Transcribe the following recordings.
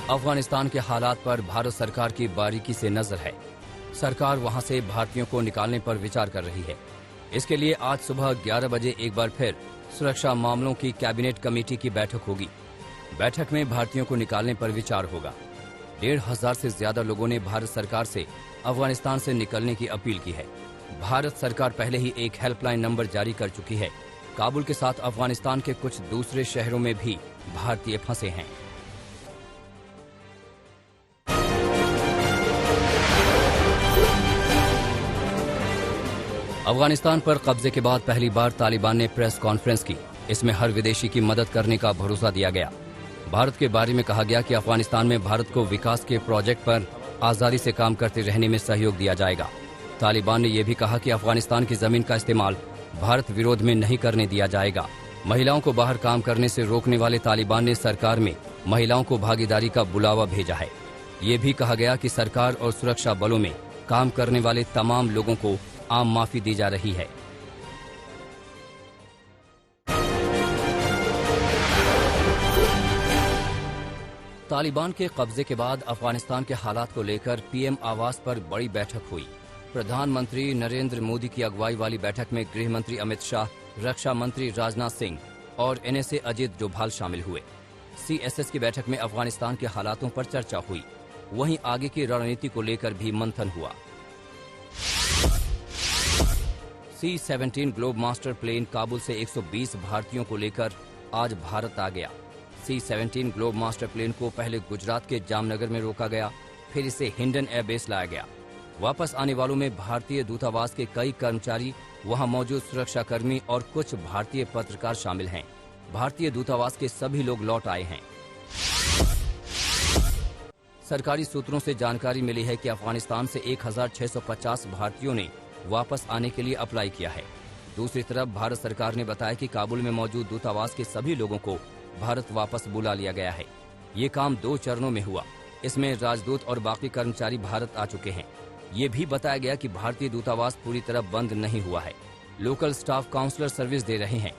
अफगानिस्तान के हालात पर भारत सरकार की बारीकी से नजर है। सरकार वहां से भारतीयों को निकालने पर विचार कर रही है। इसके लिए आज सुबह 11 बजे एक बार फिर सुरक्षा मामलों की कैबिनेट कमेटी की बैठक होगी। बैठक में भारतीयों को निकालने पर विचार होगा। 1,500 से ज्यादा लोगों ने भारत सरकार से अफगानिस्तान से निकलने की अपील की है। भारत सरकार पहले ही एक हेल्पलाइन नंबर जारी कर चुकी है। काबुल के साथ अफगानिस्तान के कुछ दूसरे शहरों में भी भारतीय फंसे हैं। अफगानिस्तान पर कब्जे के बाद पहली बार तालिबान ने प्रेस कॉन्फ्रेंस की। इसमें हर विदेशी की मदद करने का भरोसा दिया गया। भारत के बारे में कहा गया कि अफगानिस्तान में भारत को विकास के प्रोजेक्ट पर आजादी से काम करते रहने में सहयोग दिया जाएगा। तालिबान ने यह भी कहा कि अफगानिस्तान की जमीन का इस्तेमाल भारत विरोध में नहीं करने दिया जाएगा। महिलाओं को बाहर काम करने से रोकने वाले तालिबान ने सरकार में महिलाओं को भागीदारी का बुलावा भेजा है। ये भी कहा गया कि सरकार और सुरक्षा बलों में काम करने वाले तमाम लोगों को आम माफी दी जा रही है। तालिबान के कब्जे के बाद अफगानिस्तान के हालात को लेकर पीएम आवास पर बड़ी बैठक हुई। प्रधानमंत्री नरेंद्र मोदी की अगुवाई वाली बैठक में गृह मंत्री अमित शाह, रक्षा मंत्री राजनाथ सिंह और एनएसए अजीत डोभाल शामिल हुए। सीएसएस की बैठक में अफगानिस्तान के हालातों पर चर्चा हुई। वहीं आगे की रणनीति को लेकर भी मंथन हुआ। C-17 globe master plane Kabul से 120 भारतीयों को लेकर आज भारत आ गया। C-17 ग्लोब मास्टर प्लेन को पहले गुजरात के जामनगर में रोका गया, फिर इसे हिंडन एयरबेस लाया गया। वापस आने वालों में भारतीय दूतावास के कई कर्मचारी, वहां मौजूद सुरक्षाकर्मी और कुछ भारतीय पत्रकार शामिल हैं। भारतीय दूतावास के सभी लोग लौट आए हैं। सरकारी सूत्रों से जानकारी मिली है कि अफगानिस्तान से 1,650 भारतीयों ने वापस आने के लिए अप्लाई किया है। दूसरी तरफ भारत सरकार ने बताया कि काबुल में मौजूद दूतावास के सभी लोगों को भारत वापस बुला लिया गया है। ये काम 2 चरणों में हुआ। इसमें राजदूत और बाकी कर्मचारी भारत आ चुके हैं। ये भी बताया गया कि भारतीय दूतावास पूरी तरह बंद नहीं हुआ है। लोकल स्टाफ काउंसलर सर्विस दे रहे हैं।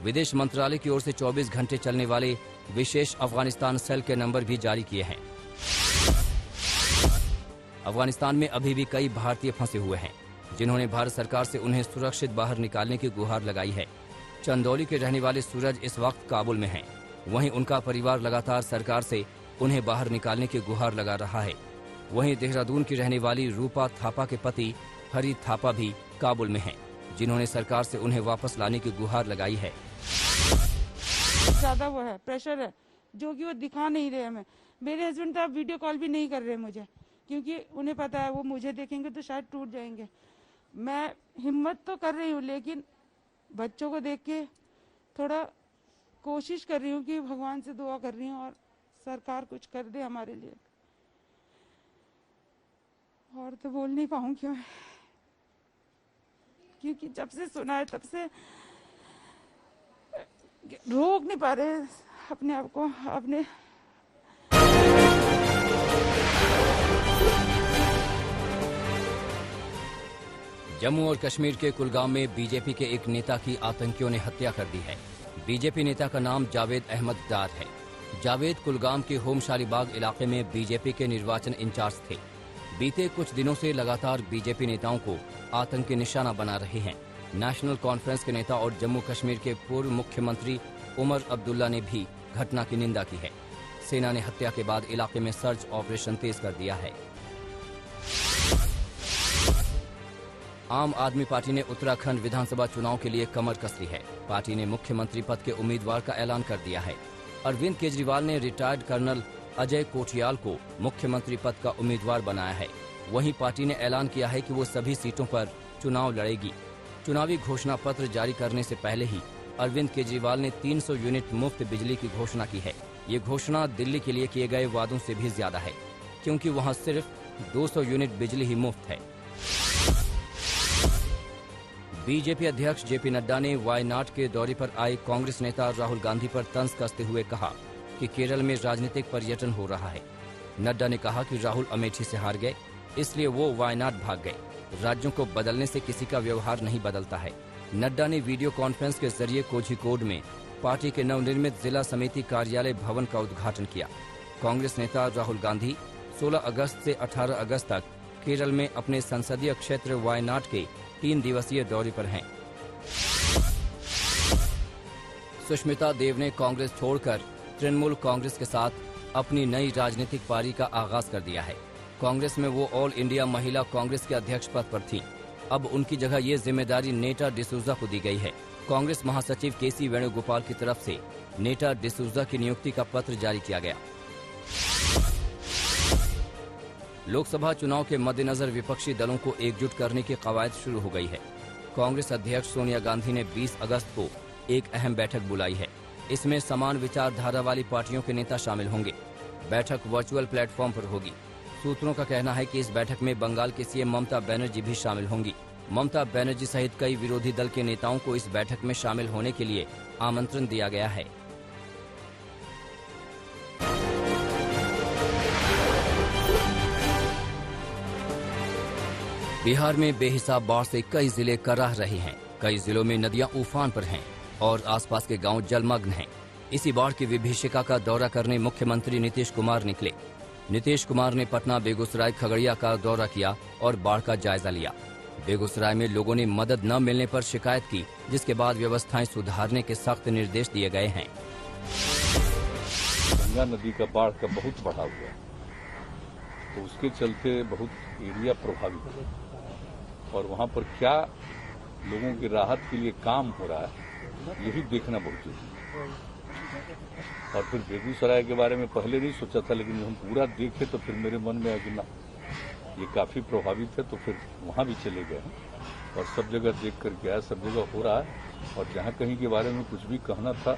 विदेश मंत्रालय की ओर से 24 घंटे चलने वाले विशेष अफगानिस्तान सेल के नंबर भी जारी किए हैं। अफगानिस्तान में अभी भी कई भारतीय फंसे हुए हैं, जिन्होंने भारत सरकार से उन्हें सुरक्षित बाहर निकालने की गुहार लगाई है। चंदौली के रहने वाले सूरज इस वक्त काबुल में हैं। वहीं उनका परिवार लगातार सरकार से उन्हें बाहर निकालने की गुहार लगा रहा है। वहीं देहरादून की रहने वाली रूपा थापा के पति हरी थापा भी काबुल में हैं, जिन्होंने सरकार से उन्हें वापस लाने की गुहार लगाई है। ज्यादा वो है, प्रेशर है, जो कि वो दिखा नहीं रहे हमें। मेरे हस्बैंड तो वीडियो कॉल भी नहीं कर रहे मुझे, क्योंकि उन्हें पता है वो मुझे देखेंगे तो शायद टूट जाएंगे। मैं हिम्मत तो कर रही हूँ, लेकिन बच्चों को देख के थोड़ा कोशिश कर रही हूँ कि भगवान से दुआ कर रही हूँ और सरकार कुछ कर दे हमारे लिए। और तो बोल नहीं पाऊंगी मैं, क्योंकि जब से सुना है तब से रोक नहीं पा रहे अपने आप को। अपने जम्मू और कश्मीर के कुलगाम में बीजेपी के एक नेता की आतंकियों ने हत्या कर दी है। बीजेपी नेता का नाम जावेद अहमद डार है। जावेद कुलगाम के होम शालीबाग इलाके में बीजेपी के निर्वाचन इंचार्ज थे। बीते कुछ दिनों से लगातार बीजेपी नेताओं को आतंकी निशाना बना रहे हैं। नेशनल कॉन्फ्रेंस के नेता और जम्मू कश्मीर के पूर्व मुख्यमंत्री उमर अब्दुल्ला ने भी घटना की निंदा की है। सेना ने हत्या के बाद इलाके में सर्च ऑपरेशन तेज कर दिया है। आम आदमी पार्टी ने उत्तराखंड विधानसभा चुनाव के लिए कमर कस ली है। पार्टी ने मुख्यमंत्री पद के उम्मीदवार का ऐलान कर दिया है। अरविंद केजरीवाल ने रिटायर्ड कर्नल अजय कोठियाल को मुख्यमंत्री पद का उम्मीदवार बनाया है। वहीं पार्टी ने ऐलान किया है कि वो सभी सीटों पर चुनाव लड़ेगी। चुनावी घोषणा पत्र जारी करने से पहले ही अरविंद केजरीवाल ने 300 यूनिट मुफ्त बिजली की घोषणा की है। ये घोषणा दिल्ली के लिए किए गए वादों से भी ज्यादा है, क्योंकि वहां सिर्फ 200 यूनिट बिजली ही मुफ्त है। बीजेपी अध्यक्ष जेपी नड्डा ने वायनाड के दौरे पर आए कांग्रेस नेता राहुल गांधी पर तंज कसते हुए कहा कि केरल में राजनीतिक पर्यटन हो रहा है। नड्डा ने कहा कि राहुल अमेठी से हार गए, इसलिए वो वायनाड भाग गए। राज्यों को बदलने से किसी का व्यवहार नहीं बदलता है। नड्डा ने वीडियो कॉन्फ्रेंस के जरिए कोझिकोड में पार्टी के नवनिर्मित जिला समिति कार्यालय भवन का उद्घाटन किया। कांग्रेस नेता राहुल गांधी 16 अगस्त से 18 अगस्त तक केरल में अपने संसदीय क्षेत्र वायनाड के 3 दिवसीय दौरे पर हैं। सुष्मिता देव ने कांग्रेस छोड़कर तृणमूल कांग्रेस के साथ अपनी नई राजनीतिक पारी का आगाज कर दिया है। कांग्रेस में वो ऑल इंडिया महिला कांग्रेस के अध्यक्ष पद पर थीं। अब उनकी जगह ये जिम्मेदारी नेटा डिसूजा को दी गई है। कांग्रेस महासचिव केसी वेणुगोपाल की तरफ से नेटा डिसूजा की नियुक्ति का पत्र जारी किया गया। लोकसभा चुनाव के मद्देनजर विपक्षी दलों को एकजुट करने की कवायद शुरू हो गई है। कांग्रेस अध्यक्ष सोनिया गांधी ने 20 अगस्त को एक अहम बैठक बुलाई है। इसमें समान विचारधारा वाली पार्टियों के नेता शामिल होंगे। बैठक वर्चुअल प्लेटफॉर्म पर होगी। सूत्रों का कहना है कि इस बैठक में बंगाल की सीएम ममता बनर्जी भी शामिल होंगी। ममता बनर्जी सहित कई विरोधी दल के नेताओं को इस बैठक में शामिल होने के लिए आमंत्रण दिया गया है। बिहार में बेहिसाब बाढ़ से कई जिले कराह रहे हैं। कई जिलों में नदियां उफान पर हैं और आसपास के गांव जलमग्न हैं। इसी बाढ़ की विभीषिका का दौरा करने मुख्यमंत्री नीतीश कुमार निकले। नीतीश कुमार ने पटना, बेगूसराय, खगड़िया का दौरा किया और बाढ़ का जायजा लिया। बेगूसराय में लोगों ने मदद न मिलने पर शिकायत की, जिसके बाद व्यवस्थाएं सुधारने के सख्त निर्देश दिए गए हैं। गंगा नदी का बाढ़ का बहुत बढ़ाव हुआ, तो उसके चलते बहुत एरिया प्रभावित है और वहाँ पर क्या लोगों की राहत के लिए काम हो रहा है, यही देखना बहुत जरूरी है। और फिर बेगूसराय के बारे में पहले नहीं सोचा था, लेकिन हम पूरा देखे तो फिर मेरे मन में आया कि ना, ये काफी प्रभावित है, तो फिर वहाँ भी चले गए और सब जगह देख करके आया। सब जगह हो रहा है और जहाँ कहीं के बारे में कुछ भी कहना था,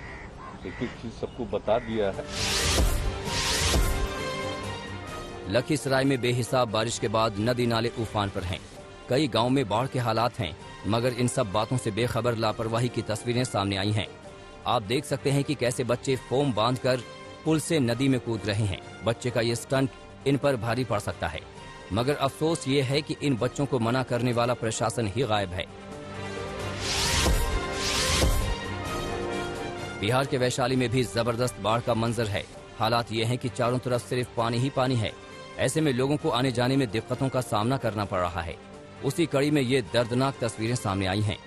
एक एक चीज सबको बता दिया है। लखीसराय में बेहिसाब बारिश के बाद नदी नाले उफान पर हैं। कई गांव में बाढ़ के हालात हैं, मगर इन सब बातों से बेखबर लापरवाही की तस्वीरें सामने आई हैं। आप देख सकते हैं कि कैसे बच्चे फोम बांधकर पुल से नदी में कूद रहे हैं। बच्चे का ये स्टंट इन पर भारी पड़ सकता है, मगर अफसोस ये है कि इन बच्चों को मना करने वाला प्रशासन ही गायब है। बिहार के वैशाली में भी जबरदस्त बाढ़ का मंजर है। हालात ये हैं कि चारों तरफ सिर्फ पानी ही पानी है। ऐसे में लोगों को आने जाने में दिक्कतों का सामना करना पड़ रहा है। उसी कड़ी में ये दर्दनाक तस्वीरें सामने आई हैं।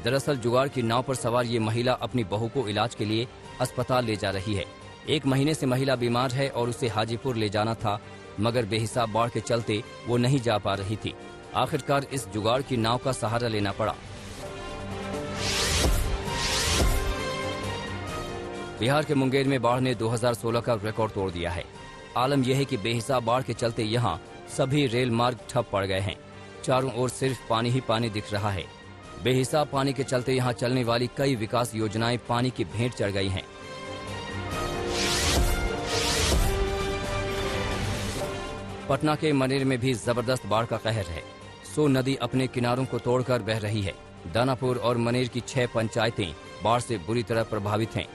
दरअसल जुगाड़ की नाव पर सवार ये महिला अपनी बहू को इलाज के लिए अस्पताल ले जा रही है। 1 महीने से महिला बीमार है और उसे हाजीपुर ले जाना था, मगर बेहिसाब बाढ़ के चलते वो नहीं जा पा रही थी। आखिरकार इस जुगाड़ की नाव का सहारा लेना पड़ा। बिहार के मुंगेर में बाढ़ ने 2016 का रिकॉर्ड तोड़ दिया है। आलम यह है कि बेहिसाब बाढ़ के चलते यहाँ सभी रेल मार्ग ठप पड़ गए हैं। चारों ओर सिर्फ पानी ही पानी दिख रहा है। बेहिसाब पानी के चलते यहाँ चलने वाली कई विकास योजनाएं पानी की भेंट चढ़ गई हैं। पटना के मनेर में भी जबरदस्त बाढ़ का कहर है। सो नदी अपने किनारों को तोड़कर बह रही है। दानापुर और मनेर की 6 पंचायतें बाढ़ से बुरी तरह प्रभावित हैं।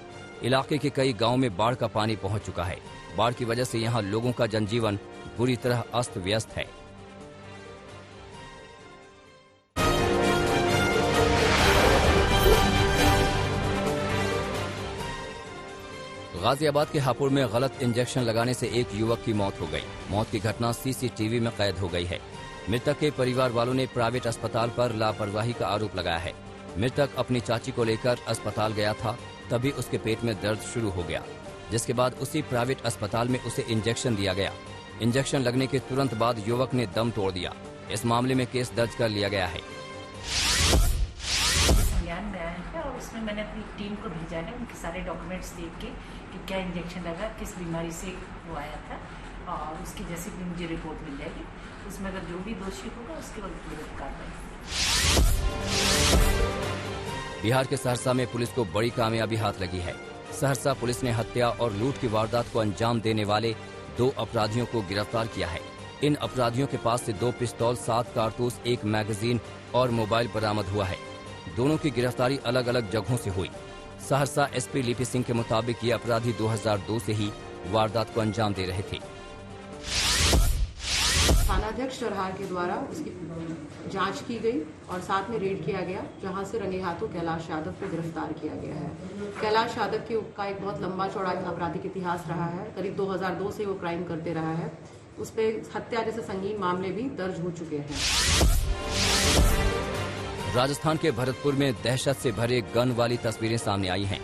इलाके के कई गांव में बाढ़ का पानी पहुंच चुका है। बाढ़ की वजह से यहां लोगों का जनजीवन बुरी तरह अस्त व्यस्त है। गाजियाबाद के हापुड़ में गलत इंजेक्शन लगाने से एक युवक की मौत हो गई। मौत की घटना सीसीटीवी में कैद हो गई है। मृतक के परिवार वालों ने प्राइवेट अस्पताल पर लापरवाही का आरोप लगाया है। मृतक अपनी चाची को लेकर अस्पताल गया था, तभी उसके पेट में दर्द शुरू हो गया, जिसके बाद उसी प्राइवेट अस्पताल में उसे इंजेक्शन दिया गया। इंजेक्शन लगने के तुरंत बाद युवक ने दम तोड़ दिया। इस मामले में केस दर्ज कर लिया गया है। संज्ञान में आया है और उसमें मैंने अपनी टीम को भेजा है, उनके सारे डॉक्यूमेंट्स देख के कि क्या इंजेक्शन लगा, किस बीमारी से वो आया था, और उसकी जैसे भी मुझे रिपोर्ट मिल जाएगी, उसमें अगर जो भी दोषी होगा उसके बाद तुरंत कार्रवाई। बिहार के सहरसा में पुलिस को बड़ी कामयाबी हाथ लगी है। सहरसा पुलिस ने हत्या और लूट की वारदात को अंजाम देने वाले 2 अपराधियों को गिरफ्तार किया है। इन अपराधियों के पास से 2 पिस्तौल, 7 कारतूस, 1 मैगजीन और मोबाइल बरामद हुआ है। दोनों की गिरफ्तारी अलग अलग जगहों से हुई। सहरसा एसपी लिपि सिंह के मुताबिक ये अपराधी 2002 से ही वारदात को अंजाम दे रहे थे। थानाध्यक्ष चरहार के द्वारा उसकी जांच की गई और साथ में रेड किया गया, जहां से रंगे हाथों कैलाश यादव को गिरफ्तार किया गया है। कैलाश यादव का एक बहुत लंबा चौड़ा आपराधिक इतिहास रहा है। करीब 2002 से वो क्राइम करते रहा है। उस पर हत्या जैसे संगीन मामले भी दर्ज हो चुके हैं। राजस्थान के भरतपुर में दहशत से भरे गन वाली तस्वीरें सामने आई हैं।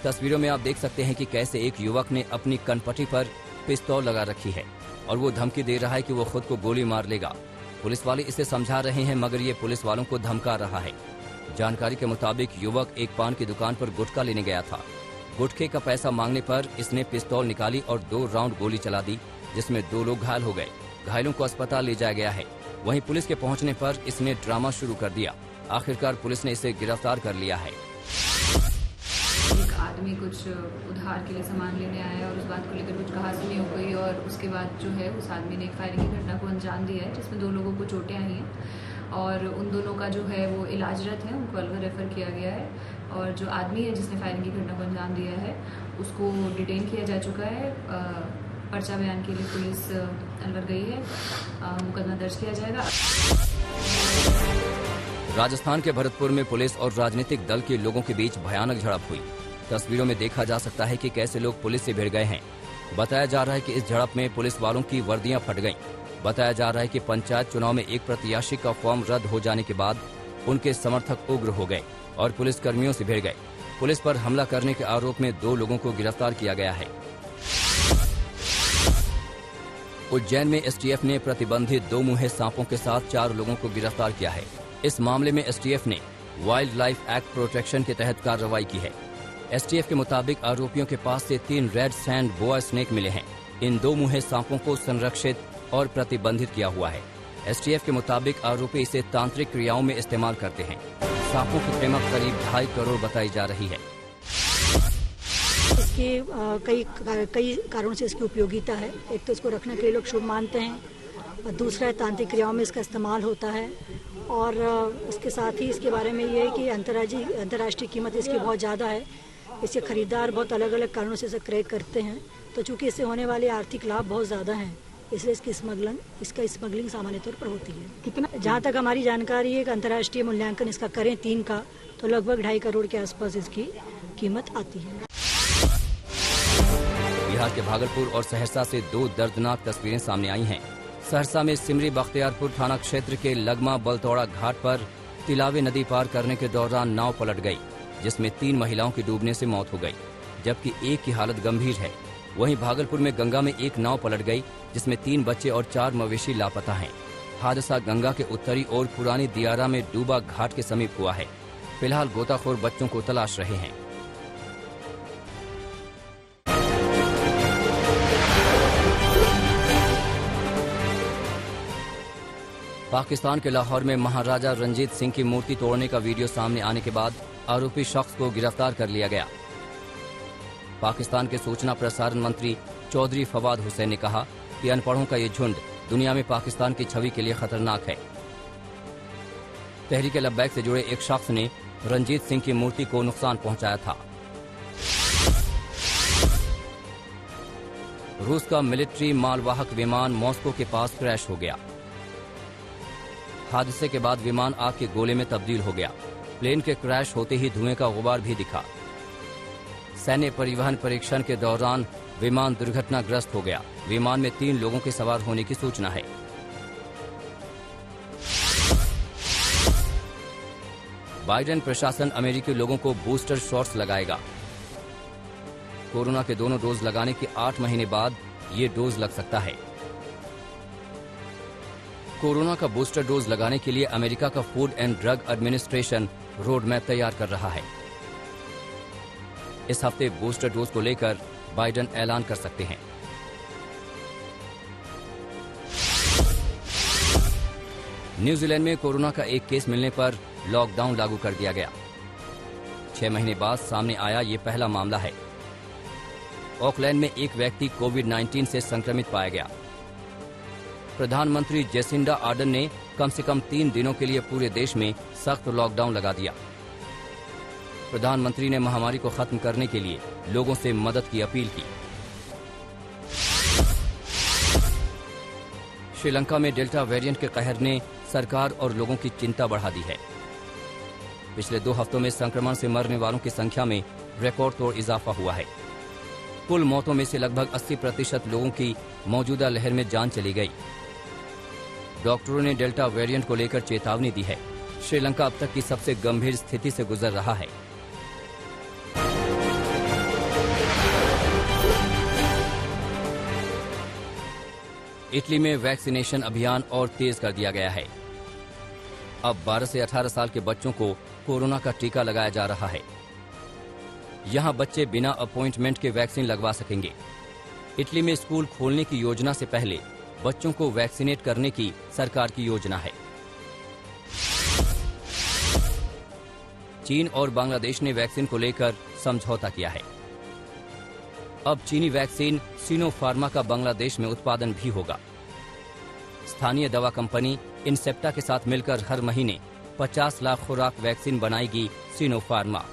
तस्वीरों में आप देख सकते हैं कि कैसे एक युवक ने अपनी कनपटी पर पिस्तौल लगा रखी है और वो धमकी दे रहा है कि वो खुद को गोली मार लेगा। पुलिस वाले इसे समझा रहे हैं, मगर ये पुलिस वालों को धमका रहा है। जानकारी के मुताबिक युवक एक पान की दुकान पर गुटखा लेने गया था। गुटखे का पैसा मांगने पर इसने पिस्तौल निकाली और 2 राउंड गोली चला दी, जिसमें 2 लोग घायल हो गए। घायलों को अस्पताल ले जाया गया है। वहीं पुलिस के पहुंचने पर इसने ड्रामा शुरू कर दिया। आखिरकार पुलिस ने इसे गिरफ्तार कर लिया है। एक आदमी कुछ उधार के लिए सामान लेने आया और उस बात को लेकर कुछ कहासुनी हो गई और उसके बाद जो है उस आदमी ने एक फायरिंग की घटना को अंजाम दिया है, जिसमें 2 लोगों को चोटें आई हैं और उन दोनों का जो है वो इलाजरत है, उनको अलवर रेफर किया गया है। और जो आदमी है जिसने फायरिंग की घटना को अंजाम दिया है उसको डिटेन किया जा चुका है। पर्चा बयान के लिए पुलिस अलवर गई है, मुकदमा दर्ज किया जाएगा। राजस्थान के भरतपुर में पुलिस और राजनीतिक दल के लोगों के बीच भयानक झड़प हुई। तस्वीरों में देखा जा सकता है कि कैसे लोग पुलिस से भिड़ गए हैं। बताया जा रहा है कि इस झड़प में पुलिस वालों की वर्दियां फट गईं। बताया जा रहा है कि पंचायत चुनाव में एक प्रत्याशी का फॉर्म रद्द हो जाने के बाद उनके समर्थक उग्र हो गए और पुलिस कर्मियों से भिड़ गए। पुलिस पर हमला करने के आरोप में 2 लोगों को गिरफ्तार किया गया है। उज्जैन में एसटीएफ ने प्रतिबंधित 2 मुँहे सांपों के साथ 4 लोगों को गिरफ्तार किया है। इस मामले में एसटीएफ ने वाइल्ड लाइफ एक्ट प्रोटेक्शन के तहत कार्रवाई की है। एसटीएफ के मुताबिक आरोपियों के पास से 3 रेड सैंड बोआ स्नेक मिले हैं। इन 2 मुँहे सांपों को संरक्षित और प्रतिबंधित किया हुआ है। एसटीएफ के मुताबिक आरोपी इसे तांत्रिक क्रियाओं में इस्तेमाल करते हैं। सांपों की कीमत करीब 2.5 करोड़ बताई जा रही है। इसके कई कारणों से इसकी उपयोगिता है। एक तो इसको रखने के लिए लोग शुभ मानते हैं और दूसरा तांत्रिक क्रियाओं में इसका इस्तेमाल होता है। और इसके साथ ही इसके बारे में ये है कि अंतर्राष्ट्रीय कीमत इसकी बहुत ज़्यादा है। इसके खरीदार बहुत अलग अलग कारणों से इसे क्रय करते हैं, तो चूँकि इससे होने वाले आर्थिक लाभ बहुत ज़्यादा हैं, इसलिए इसका स्मगलिंग सामान्य तौर पर होती है। कितना जहाँ तक हमारी जानकारी है कि अंतर्राष्ट्रीय मूल्यांकन इसका करें 3 का, तो लगभग 2.5 करोड़ के आसपास इसकी कीमत आती है। बिहार के भागलपुर और सहरसा से 2 दर्दनाक तस्वीरें सामने आई हैं। सहरसा में सिमरी बख्तियारपुर थाना क्षेत्र के लगमा बलतौड़ा घाट पर तिलावे नदी पार करने के दौरान नाव पलट गई, जिसमें 3 महिलाओं की डूबने से मौत हो गई, जबकि एक की हालत गंभीर है। वहीं भागलपुर में गंगा में एक नाव पलट गई, जिसमें 3 बच्चे और 4 मवेशी लापता हैं। हादसा गंगा के उत्तरी ओर पुरानी दियारा में डूबा घाट के समीप हुआ है। फिलहाल गोताखोर बच्चों को तलाश रहे हैं। पाकिस्तान के लाहौर में महाराजा रंजीत सिंह की मूर्ति तोड़ने का वीडियो सामने आने के बाद आरोपी शख्स को गिरफ्तार कर लिया गया। पाकिस्तान के सूचना प्रसारण मंत्री चौधरी फवाद हुसैन ने कहा कि अनपढ़ों का ये झुंड दुनिया में पाकिस्तान की छवि के लिए खतरनाक है। तहरीक लब्बैक से जुड़े एक शख्स ने रंजीत सिंह की मूर्ति को नुकसान पहुंचाया था। रूस का मिलिट्री मालवाहक विमान मॉस्को के पास क्रैश हो गया। हादसे के बाद विमान आग के गोले में तब्दील हो गया। प्लेन के क्रैश होते ही धुएं का गुबार भी दिखा। सैन्य परिवहन परीक्षण के दौरान विमान दुर्घटनाग्रस्त हो गया। विमान में 3 लोगों के सवार होने की सूचना है। बाइडेन प्रशासन अमेरिकी लोगों को बूस्टर शॉट्स लगाएगा। कोरोना के दोनों डोज लगाने के 8 महीने बाद ये डोज लग सकता है। कोरोना का बूस्टर डोज लगाने के लिए अमेरिका का food and drug administration road map तैयार कर रहा है। इस हफ्ते बूस्टर डोज को लेकर बाइडेन ऐलान कर सकते हैं। न्यूजीलैंड में कोरोना का एक केस मिलने पर लॉकडाउन लागू कर दिया गया। 6 महीने बाद सामने आया ये पहला मामला है। ऑकलैंड में एक व्यक्ति कोविड-19 से संक्रमित पाया गया। प्रधानमंत्री जेसिंडा आर्डन ने कम से कम 3 दिनों के लिए पूरे देश में सख्त लॉकडाउन लगा दिया। प्रधानमंत्री ने महामारी को खत्म करने के लिए लोगों से मदद की अपील की। श्रीलंका में डेल्टा वेरिएंट के कहर ने सरकार और लोगों की चिंता बढ़ा दी है। पिछले 2 हफ्तों में संक्रमण से मरने वालों की संख्या में रिकॉर्ड तोड़ इजाफा हुआ है। कुल मौतों में से लगभग 80% लोगों की मौजूदा लहर में जान चली गई। डॉक्टरों ने डेल्टा वेरिएंट को लेकर चेतावनी दी है। श्रीलंका अब तक की सबसे गंभीर स्थिति से गुजर रहा है। इटली में वैक्सीनेशन अभियान और तेज कर दिया गया है। अब 12 से 18 साल के बच्चों को कोरोना का टीका लगाया जा रहा है। यहां बच्चे बिना अपॉइंटमेंट के वैक्सीन लगवा सकेंगे। इटली में स्कूल खोलने की योजना से पहले बच्चों को वैक्सीनेट करने की सरकार की योजना है। चीन और बांग्लादेश ने वैक्सीन को लेकर समझौता किया है। अब चीनी वैक्सीन सिनोफार्मा का बांग्लादेश में उत्पादन भी होगा। स्थानीय दवा कंपनी इनसेप्टा के साथ मिलकर हर महीने 50 लाख खुराक वैक्सीन बनाएगी सिनोफार्मा।